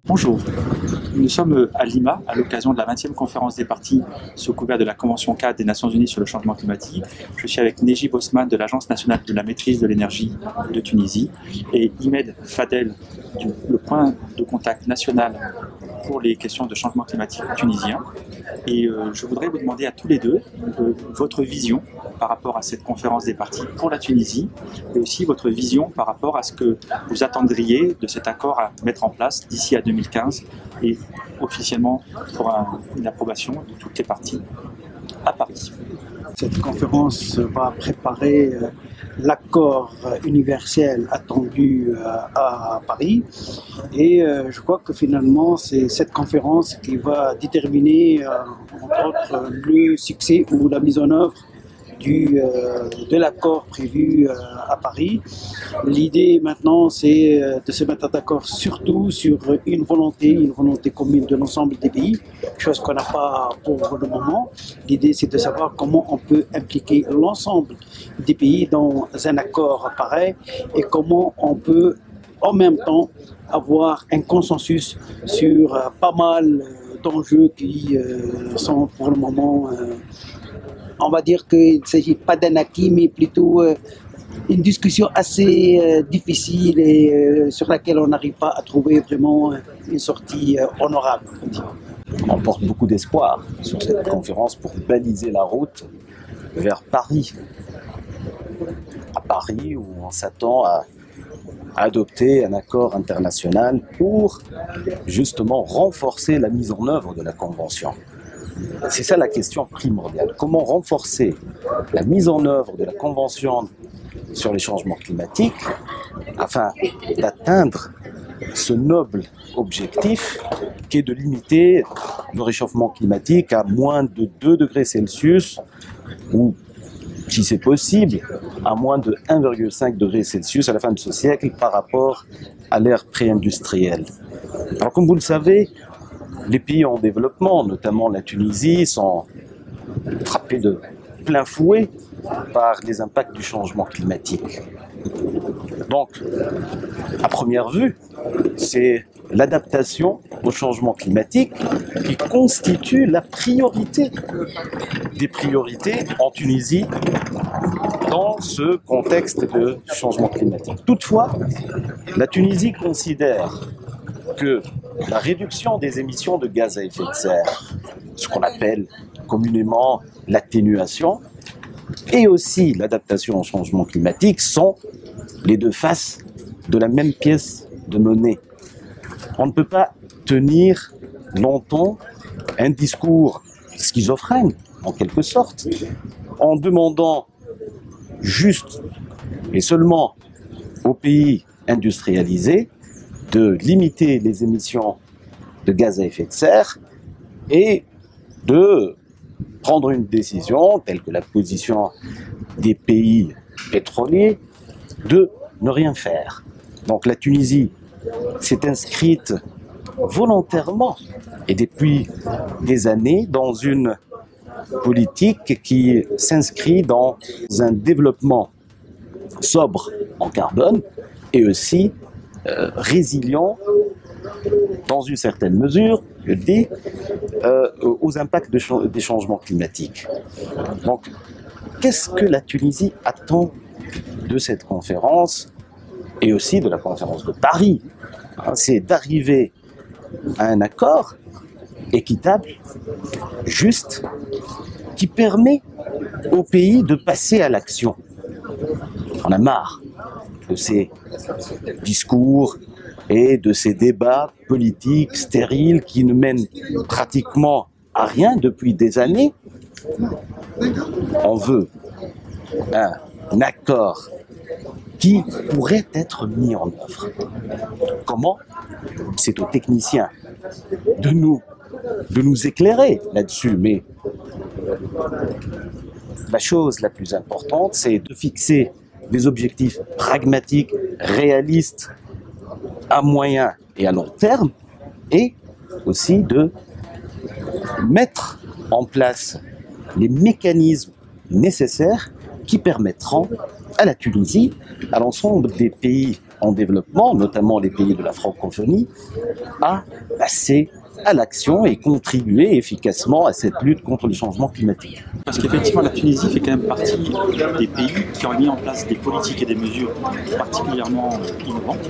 Bonjour, nous sommes à Lima à l'occasion de la 20e conférence des parties sous couvert de la Convention 4 des Nations Unies sur le changement climatique. Je suis avec Nejib Osman de l'Agence nationale de la maîtrise de l'énergie de Tunisie et Imed Fadel le point de contact national pour les questions de changement climatique tunisien. Et je voudrais vous demander à tous les deux votre vision par rapport à cette conférence des parties pour la Tunisie et aussi votre vision par rapport à ce que vous attendriez de cet accord à mettre en place d'ici à 2015 et officiellement pour une approbation de toutes les parties à Paris. Cette conférence va préparer l'accord universel attendu à Paris et je crois que finalement c'est cette conférence qui va déterminer entre autres le succès ou la mise en œuvre de l'accord prévu à Paris. L'idée maintenant c'est de se mettre d'accord surtout sur une volonté commune de l'ensemble des pays, chose qu'on n'a pas pour le moment. L'idée c'est de savoir comment on peut impliquer l'ensemble des pays dans un accord pareil et comment on peut en même temps avoir un consensus sur pas mal d'enjeux qui sont pour le moment on va dire qu'il ne s'agit pas d'un acquis, mais plutôt une discussion assez difficile et sur laquelle on n'arrive pas à trouver vraiment une sortie honorable. On porte beaucoup d'espoir sur cette conférence pour baliser la route vers Paris. À Paris, où on s'attend à adopter un accord international pour justement renforcer la mise en œuvre de la Convention. C'est ça la question primordiale. Comment renforcer la mise en œuvre de la Convention sur les changements climatiques afin d'atteindre ce noble objectif qui est de limiter le réchauffement climatique à moins de 2 degrés Celsius ou, si c'est possible, à moins de 1,5 degré Celsius à la fin de ce siècle par rapport à l'ère pré-industrielle. Alors comme vous le savez, les pays en développement, notamment la Tunisie, sont frappés de plein fouet par les impacts du changement climatique. Donc, à première vue, c'est l'adaptation au changement climatique qui constitue la priorité des priorités en Tunisie dans ce contexte de changement climatique. Toutefois, la Tunisie considère que la réduction des émissions de gaz à effet de serre, ce qu'on appelle communément l'atténuation, et aussi l'adaptation au changement climatique sont les deux faces de la même pièce de monnaie. On ne peut pas tenir longtemps un discours schizophrène, en quelque sorte, en demandant juste et seulement aux pays industrialisés de limiter les émissions de gaz à effet de serre et de prendre une décision, telle que la position des pays pétroliers, de ne rien faire. Donc la Tunisie s'est inscrite volontairement et depuis des années dans une politique qui s'inscrit dans un développement sobre en carbone et aussi résilient dans une certaine mesure, je le dis, aux impacts des changements climatiques. Donc, qu'est-ce que la Tunisie attend de cette conférence et aussi de la conférence de Paris? C'est d'arriver à un accord équitable, juste, qui permet au pays de passer à l'action. On a marre de ces discours et de ces débats politiques stériles qui ne mènent pratiquement à rien depuis des années. On veut un accord qui pourrait être mis en œuvre. Comment? C'est aux techniciens de nous éclairer là-dessus, mais la chose la plus importante, c'est de fixer des objectifs pragmatiques, réalistes, à moyen et à long terme, et aussi de mettre en place les mécanismes nécessaires qui permettront à la Tunisie, à l'ensemble des pays en développement, notamment les pays de la francophonie, à passer à l'action et contribuer efficacement à cette lutte contre le changement climatique. Parce qu'effectivement, la Tunisie fait quand même partie des pays qui ont mis en place des politiques et des mesures particulièrement innovantes.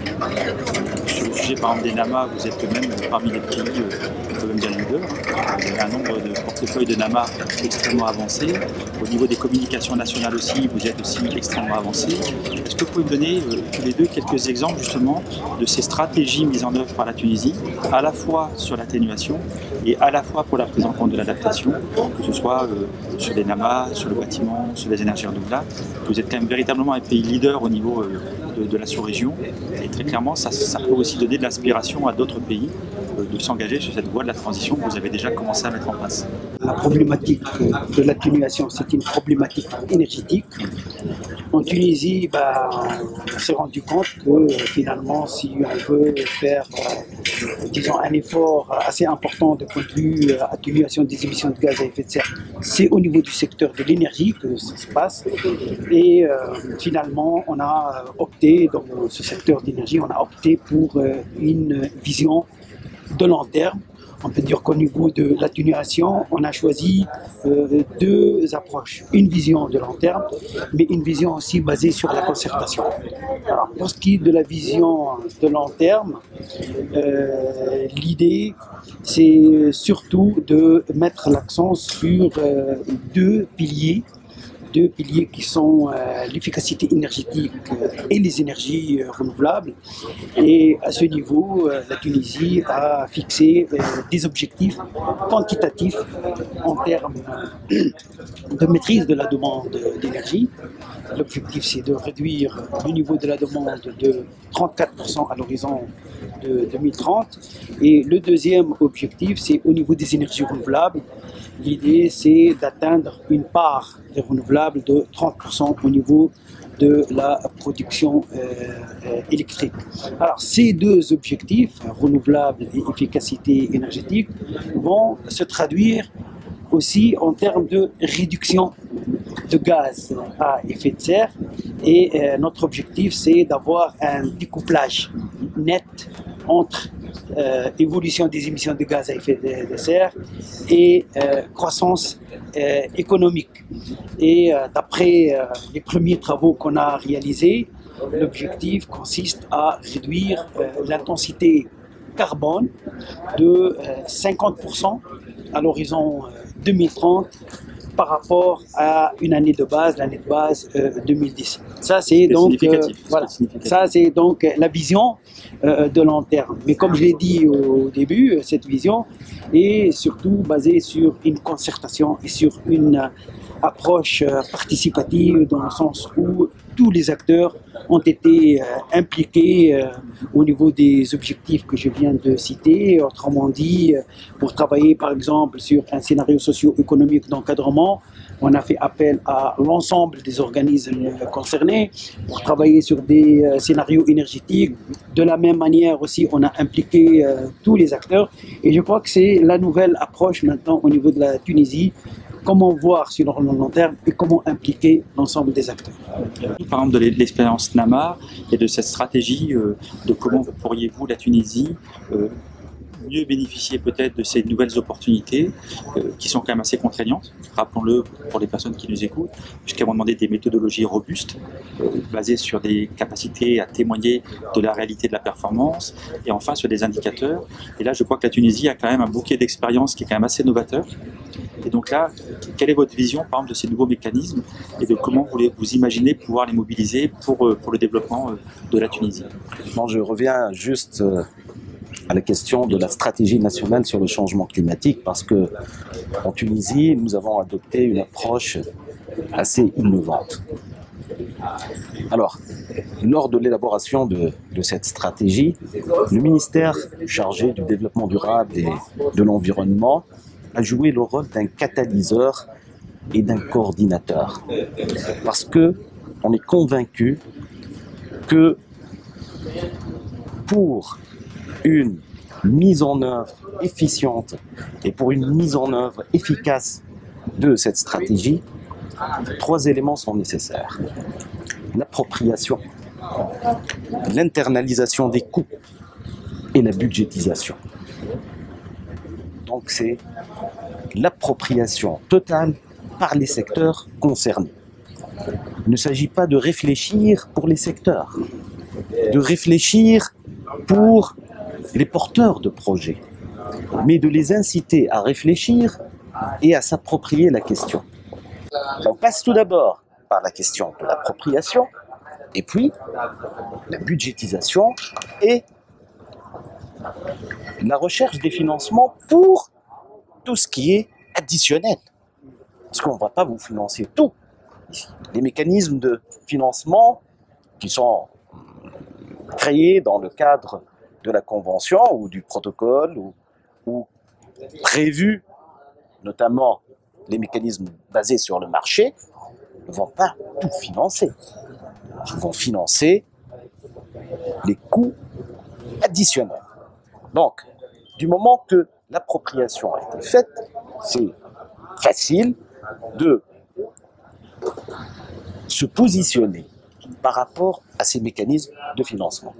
Sur le sujet, par exemple, des NAMA, vous êtes quand même parmi les pays quand même bien leaders. Vous avez un nombre de portefeuilles de NAMA extrêmement avancé. Au niveau des communications nationales aussi, vous êtes aussi extrêmement avancé. Est-ce que vous pouvez me donner tous les deux quelques exemples justement de ces stratégies mises en œuvre par la Tunisie, à la fois sur l'atténuation et à la fois pour la prise en compte de l'adaptation, que ce soit sur les NAMA, sur le bâtiment, sur les énergies renouvelables. Vous êtes quand même véritablement un pays leader au niveau de la sous-région, et très clairement ça peut aussi donner de l'inspiration à d'autres pays de s'engager sur cette voie de la transition que vous avez déjà commencé à mettre en place. La problématique de l'atténuation, c'est une problématique énergétique. En Tunisie, on s'est rendu compte que finalement, si on veut faire disons, un effort assez important de point de vue atténuation des émissions de gaz à effet de serre, c'est au niveau du secteur de l'énergie que ça se passe. Et finalement, on a opté, dans ce secteur d'énergie, on a opté pour une vision de long terme. On peut dire qu'au niveau de l'atténuation, on a choisi deux approches. Une vision de long terme, mais une vision aussi basée sur la concertation. Alors, pour ce qui est de la vision de long terme, l'idée, c'est surtout de mettre l'accent sur deux piliers qui sont l'efficacité énergétique et les énergies renouvelables. Et à ce niveau, la Tunisie a fixé des objectifs quantitatifs en termes de maîtrise de la demande d'énergie. L'objectif, c'est de réduire le niveau de la demande de 34% à l'horizon de 2030. Et le deuxième objectif, c'est au niveau des énergies renouvelables. L'idée, c'est d'atteindre une part des renouvelables de 30% au niveau de la production électrique. Alors, ces deux objectifs, renouvelables et efficacité énergétique, vont se traduire aussi en termes de réduction de gaz à effet de serre. Et notre objectif, c'est d'avoir un découplage net entre évolution des émissions de gaz à effet de serre et croissance économique. Et d'après les premiers travaux qu'on a réalisés, l'objectif consiste à réduire l'intensité carbone de 50% à l'horizon 2030 par rapport à une année de base, l'année de base 2010. Ça c'est donc voilà, ça c'est donc la vision de long terme. Mais comme je l'ai dit au début, cette vision est surtout basée sur une concertation et sur une approche participative dans le sens où tous les acteurs ont été impliqués au niveau des objectifs que je viens de citer. Autrement dit, pour travailler par exemple sur un scénario socio-économique d'encadrement, on a fait appel à l'ensemble des organismes concernés. Pour travailler sur des scénarios énergétiques, de la même manière aussi, on a impliqué tous les acteurs. Et je crois que c'est la nouvelle approche maintenant au niveau de la Tunisie. Comment voir sur le long terme et comment impliquer l'ensemble des acteurs. Par exemple, de l'expérience NAMA et de cette stratégie de comment pourriez-vous, la Tunisie, mieux bénéficier peut-être de ces nouvelles opportunités qui sont quand même assez contraignantes, rappelons-le pour les personnes qui nous écoutent, puisqu'elles vont demander des méthodologies robustes, basées sur des capacités à témoigner de la réalité de la performance, et enfin sur des indicateurs. Et là, je crois que la Tunisie a quand même un bouquet d'expériences qui est quand même assez novateur. Et donc là, quelle est votre vision, par exemple, de ces nouveaux mécanismes et de comment vous imaginez pouvoir les mobiliser pour le développement de la Tunisie? Bon, je reviens juste à la question de la stratégie nationale sur le changement climatique, parce que en Tunisie, nous avons adopté une approche assez innovante. Alors, lors de l'élaboration de cette stratégie, le ministère chargé du développement durable et de l'environnement a joué le rôle d'un catalyseur et d'un coordinateur. Parce que on est convaincu que pour une mise en œuvre efficiente et pour une mise en œuvre efficace de cette stratégie, 3 éléments sont nécessaires. L'appropriation, l'internalisation des coûts et la budgétisation. Donc c'est l'appropriation totale par les secteurs concernés. Il ne s'agit pas de réfléchir pour les secteurs, de réfléchir pour les porteurs de projets, mais de les inciter à réfléchir et à s'approprier la question. On passe tout d'abord par la question de l'appropriation, et puis la budgétisation et la recherche des financements pour tout ce qui est additionnel. Parce qu'on ne va pas vous financer tout. Les mécanismes de financement qui sont créés dans le cadre de la convention ou du protocole ou prévus, notamment les mécanismes basés sur le marché, ne vont pas tout financer. Ils vont financer les coûts additionnels. Donc, du moment que l'appropriation a été faite, c'est facile de se positionner par rapport à ces mécanismes de financement.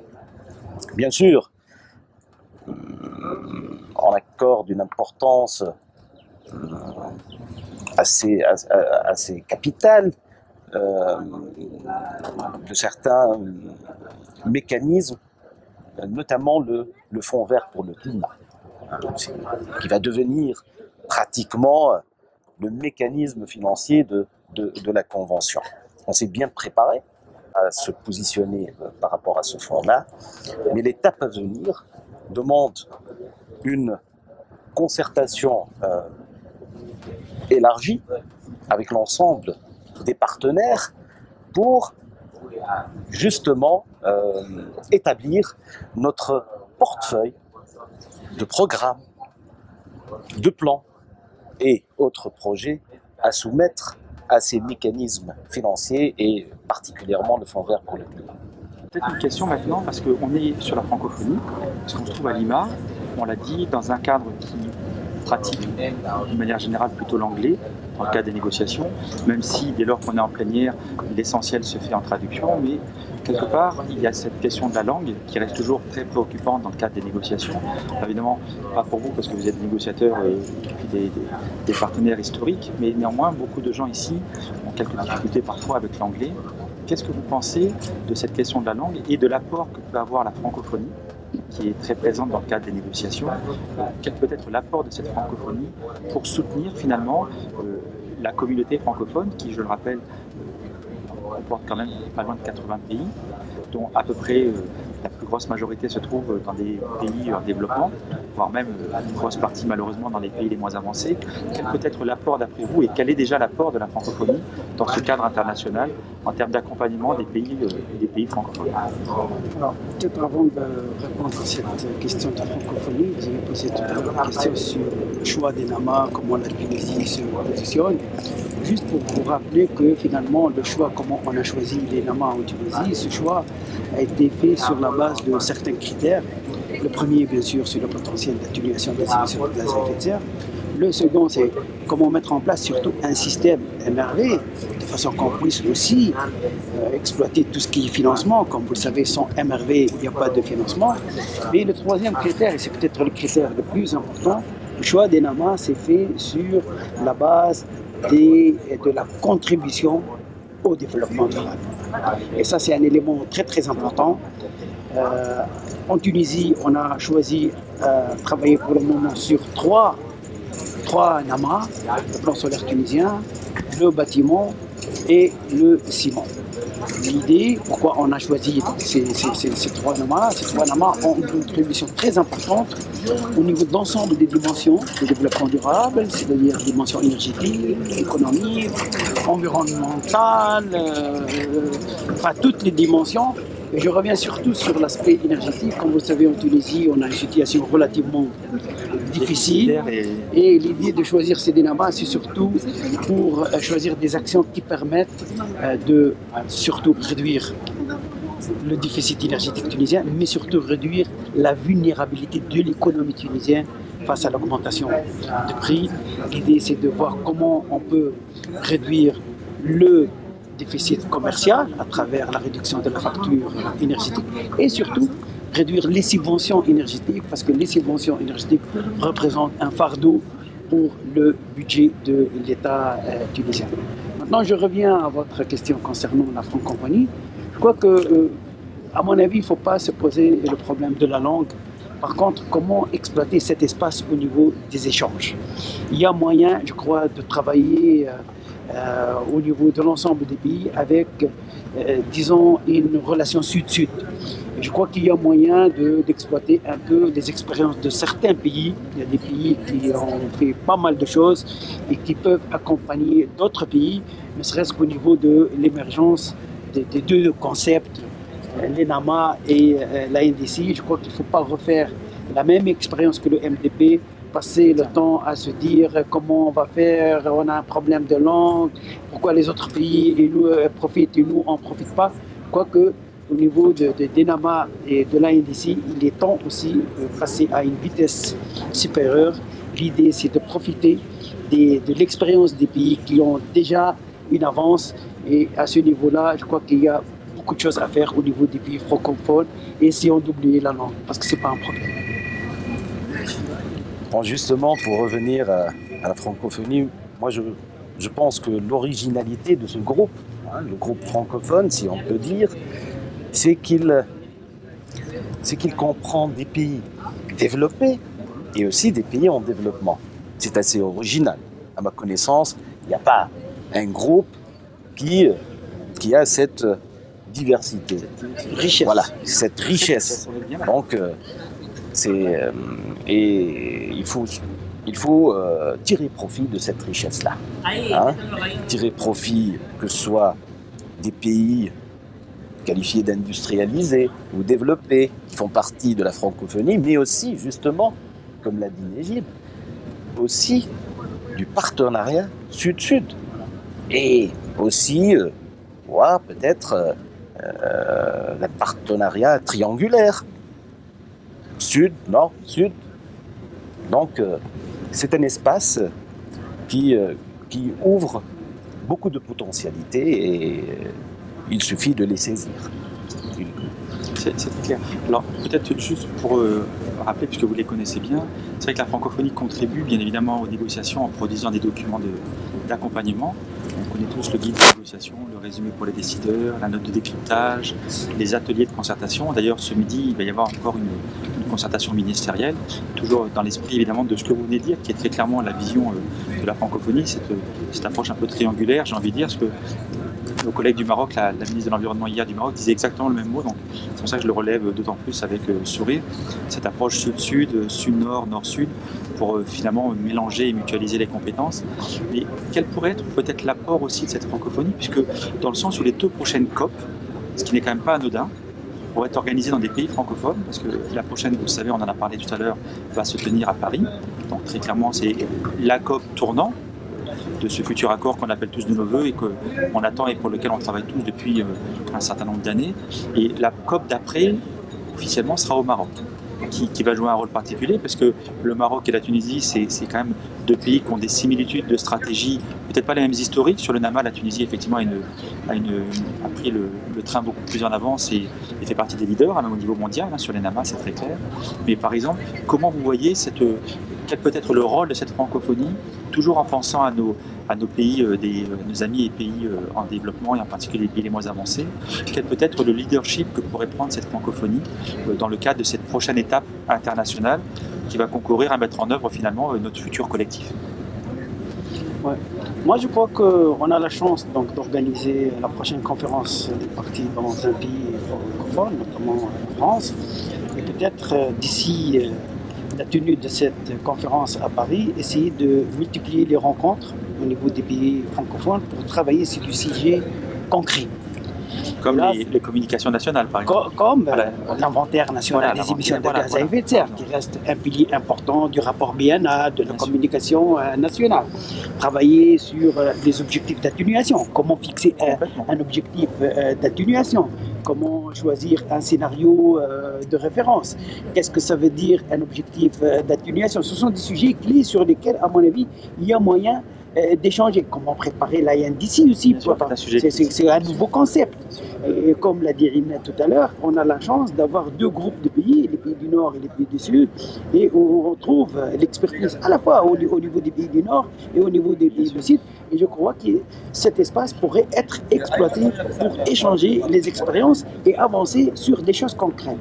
Bien sûr, on accorde une importance assez capitale de certains mécanismes, notamment le Fonds vert pour le climat, qui va devenir pratiquement le mécanisme financier de la Convention. On s'est bien préparé à se positionner par rapport à ce fonds-là, mais l'étape à venir demande une concertation élargie avec l'ensemble des partenaires pour justement établir notre portefeuille de programmes, de plans et autres projets à soumettre à ces mécanismes financiers et particulièrement le Fonds vert pour le climat. Peut-être une question maintenant, parce qu'on est sur la francophonie, parce qu'on se trouve à Lima, on l'a dit, dans un cadre qui pratique d'une manière générale plutôt l'anglais, dans le cadre des négociations, même si dès lors qu'on est en plénière, l'essentiel se fait en traduction, mais quelque part, il y a cette question de la langue qui reste toujours très préoccupante dans le cadre des négociations. Évidemment, pas pour vous, parce que vous êtes négociateur et des partenaires historiques, mais néanmoins, beaucoup de gens ici ont quelques difficultés parfois avec l'anglais. Qu'est-ce que vous pensez de cette question de la langue et de l'apport que peut avoir la francophonie, qui est très présente dans le cadre des négociations? Quel peut être l'apport de cette francophonie pour soutenir finalement la communauté francophone qui, je le rappelle, comporte quand même pas loin de 80 pays, dont à peu près la plus grosse majorité se trouve dans des pays en développement, voire même une grosse partie malheureusement dans les pays les moins avancés. Quel peut être l'apport d'après vous et quel est déjà l'apport de la francophonie dans ce cadre international en termes d'accompagnement des pays francophones? Alors, peut-être avant de répondre à cette question de francophonie, vous avez posé toute la question sur le choix des NAMA, comment la Tunisie se positionne. Juste pour vous rappeler que finalement, le choix, comment on a choisi les NAMA en Tunisie, ce choix a été fait sur la base de certains critères. Le premier, bien sûr, c'est le potentiel d'atténuation des émissions de gaz à effet de serre. Le second, c'est comment mettre en place surtout un système MRV, de façon qu'on puisse aussi exploiter tout ce qui est financement. Comme vous le savez, sans MRV, il n'y a pas de financement. Mais le troisième critère, et c'est peut-être le critère le plus important, le choix des NAMA s'est fait sur la base de la contribution au développement durable. Et ça, c'est un élément très très important. En Tunisie, on a choisi de travailler pour le moment sur trois NAMA, le plan solaire tunisien, le bâtiment et le ciment. L'idée, pourquoi on a choisi ces trois NAMA, ont une contribution très importante au niveau de l'ensemble des dimensions de développement durable, c'est-à-dire dimension énergétique, économique, environnementale, enfin toutes les dimensions. Et je reviens surtout sur l'aspect énergétique. Comme vous le savez, en Tunisie, on a une situation relativement difficile. Et l'idée de choisir Cedinama, c'est surtout pour choisir des actions qui permettent de surtout réduire le déficit énergétique tunisien, mais surtout réduire la vulnérabilité de l'économie tunisienne face à l'augmentation de prix. L'idée, c'est de voir comment on peut réduire le déficit commercial à travers la réduction de la facture énergétique et surtout réduire les subventions énergétiques parce que les subventions énergétiques représentent un fardeau pour le budget de l'État tunisien. Maintenant, je reviens à votre question concernant la francophonie. Je crois que, à mon avis, il ne faut pas se poser le problème de la langue. Par contre, comment exploiter cet espace au niveau des échanges? Il y a moyen, je crois, de travailler au niveau de l'ensemble des pays avec, disons, une relation sud-sud. Je crois qu'il y a moyen d'exploiter un peu les expériences de certains pays. Il y a des pays qui ont fait pas mal de choses et qui peuvent accompagner d'autres pays, ne serait-ce qu'au niveau de l'émergence des deux concepts, l'ENAMA et la NDC. Je crois qu'il ne faut pas refaire la même expérience que le MDP, passer le temps à se dire comment on va faire, on a un problème de langue, pourquoi les autres pays et nous profitent et nous on ne profite pas. Quoique au niveau de l'ENAMA et de la NDC, il est temps aussi de passer à une vitesse supérieure. L'idée, c'est de profiter de l'expérience des pays qui ont déjà une avance. Et à ce niveau-là, je crois qu'il y a beaucoup de choses à faire au niveau des pays francophones et essayons d'oublier la langue, parce que ce n'est pas un problème. Bon, justement, pour revenir à la francophonie, moi je pense que l'originalité de ce groupe, le groupe francophone, si on peut dire, c'est qu'il comprend des pays développés et aussi des pays en développement. C'est assez original. À ma connaissance, il n'y a pas un groupe qui a cette diversité. Richesse. Voilà, cette richesse. Donc, et il faut tirer profit de cette richesse-là. Tirer profit que ce soit des pays qualifiés d'industrialisés ou développés, qui font partie de la francophonie, mais aussi, justement, comme l'a dit Nejib, aussi du partenariat sud-sud. Et aussi, peut-être, le partenariat triangulaire. Sud, nord, sud. Donc, c'est un espace qui ouvre beaucoup de potentialités et il suffit de les saisir. C'est clair. Alors, peut-être juste pour rappeler, puisque vous les connaissez bien, c'est vrai que la francophonie contribue bien évidemment aux négociations en produisant des documents d'accompagnement. On connaît tous le guide de négociation, le résumé pour les décideurs, la note de décryptage, les ateliers de concertation. D'ailleurs, ce midi, il va y avoir encore une concertation ministérielle, toujours dans l'esprit évidemment de ce que vous venez de dire, qui est très clairement la vision de la francophonie, cette approche un peu triangulaire, j'ai envie de dire, parce que nos collègues du Maroc, la ministre de l'Environnement hier du Maroc, disait exactement le même mot, donc c'est pour ça que je le relève d'autant plus avec sourire, cette approche sud-sud, sud-nord, nord-sud, pour finalement mélanger et mutualiser les compétences. Mais quel pourrait être peut-être l'apport aussi de cette francophonie, puisque dans le sens où les 2 prochaines COP, ce qui n'est quand même pas anodin, vont être organisées dans des pays francophones, parce que la prochaine, vous le savez, on en a parlé tout à l'heure, va se tenir à Paris. Donc très clairement, c'est la COP tournant de ce futur accord qu'on appelle tous de nos voeux et qu'on attend et pour lequel on travaille tous depuis un certain nombre d'années. Et la COP d'après, officiellement, sera au Maroc, qui va jouer un rôle particulier, parce que le Maroc et la Tunisie, c'est quand même 2 pays qui ont des similitudes de stratégie, peut-être pas les mêmes historiques. Sur le NAMA, la Tunisie, effectivement, a pris le train beaucoup plus en avance et fait partie des leaders, même au niveau mondial. Sur les NAMA, c'est très clair. Mais par exemple, comment vous voyez quel peut être le rôle de cette francophonie, toujours en pensant à nos pays, nos amis et pays en développement, et en particulier les pays les moins avancés, quel peut être le leadership que pourrait prendre cette francophonie dans le cadre de cette prochaine étape internationale qui va concourir à mettre en œuvre finalement notre futur collectif? Ouais. Moi, je crois qu'on a la chance d'organiser la prochaine conférence des partis dans un pays francophone, notamment en France, et peut-être d'ici la tenue de cette conférence à Paris, essayer de multiplier les rencontres au niveau des pays francophones pour travailler sur du sujet concret. Comme là, les communications nationales, par exemple. Comme Voilà. l'inventaire national Voilà, des émissions de voilà, gaz à effet de serre, qui reste un pilier important du rapport BNA, de la communication nationale. Travailler sur les objectifs d'atténuation, comment fixer un objectif d'atténuation, comment choisir un scénario de référence, qu'est-ce que ça veut dire un objectif d'atténuation. Ce sont des sujets clés sur lesquels, à mon avis, il y a moyen d'échanger. Comment préparer l'INDC aussi, c'est un nouveau concept. Et comme l'a dit Rina tout à l'heure, on a la chance d'avoir deux groupes de pays, les pays du Nord et les pays du Sud, et on retrouve l'expertise à la fois au niveau des pays du Nord et au niveau des pays du Sud. Et je crois que cet espace pourrait être exploité pour échanger les expériences et avancer sur des choses concrètes.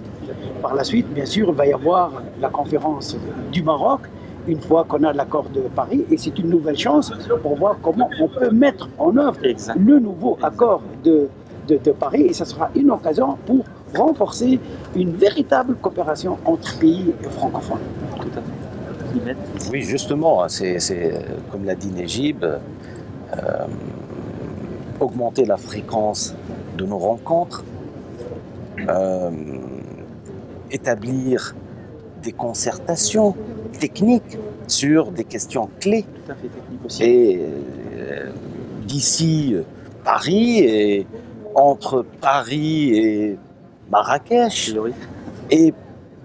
Par la suite, bien sûr, il va y avoir la conférence du Maroc, une fois qu'on a l'accord de Paris, et c'est une nouvelle chance pour voir comment on peut mettre en œuvre le nouveau accord de Paris, et ça sera une occasion pour renforcer une véritable coopération entre pays francophones. Tout à fait. Oui, justement, c'est comme l'a dit Nejib, augmenter la fréquence de nos rencontres, établir des concertations techniques sur des questions clés. Tout à fait technique aussi. Et d'ici Paris, et entre Paris et Marrakech, et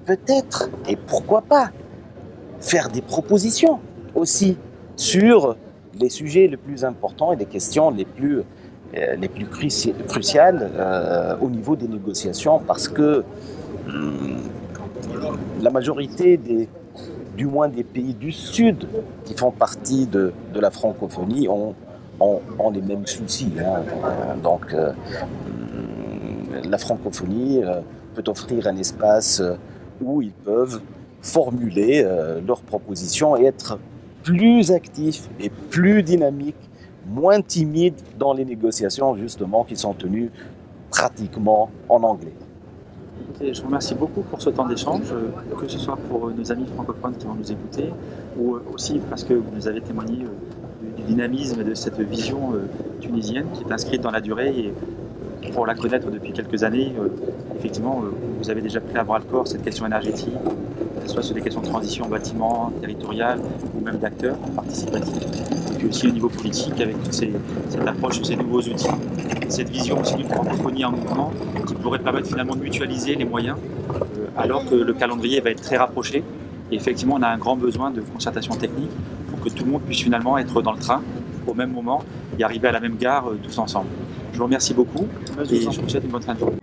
peut-être, et pourquoi pas, faire des propositions aussi sur les sujets les plus importants et les questions les plus cruciales au niveau des négociations, parce que la majorité du moins des pays du Sud qui font partie de la francophonie ont les mêmes soucis. Donc la francophonie peut offrir un espace où ils peuvent formuler leurs propositions et être plus actifs et plus dynamiques, moins timides dans les négociations justement qui sont tenues pratiquement en anglais. Écoutez, je vous remercie beaucoup pour ce temps d'échange, que ce soit pour nos amis francophones qui vont nous écouter, ou aussi parce que vous nous avez témoigné du dynamisme et de cette vision tunisienne qui est inscrite dans la durée. Et pour la connaître depuis quelques années, effectivement, vous avez déjà pris à bras le corps cette question énergétique, que ce soit sur des questions de transition bâtiment, territoriale, ou même d'acteurs participatifs. Et puis aussi au niveau politique, avec toute cette approche sur ces nouveaux outils, cette vision aussi d'une francophonie en mouvement qui pourrait permettre finalement de mutualiser les moyens, alors que le calendrier va être très rapproché. Et effectivement, on a un grand besoin de concertation technique pour que tout le monde puisse finalement être dans le train au même moment et arriver à la même gare tous ensemble. Je vous remercie beaucoup et je vous souhaite une bonne fin de journée.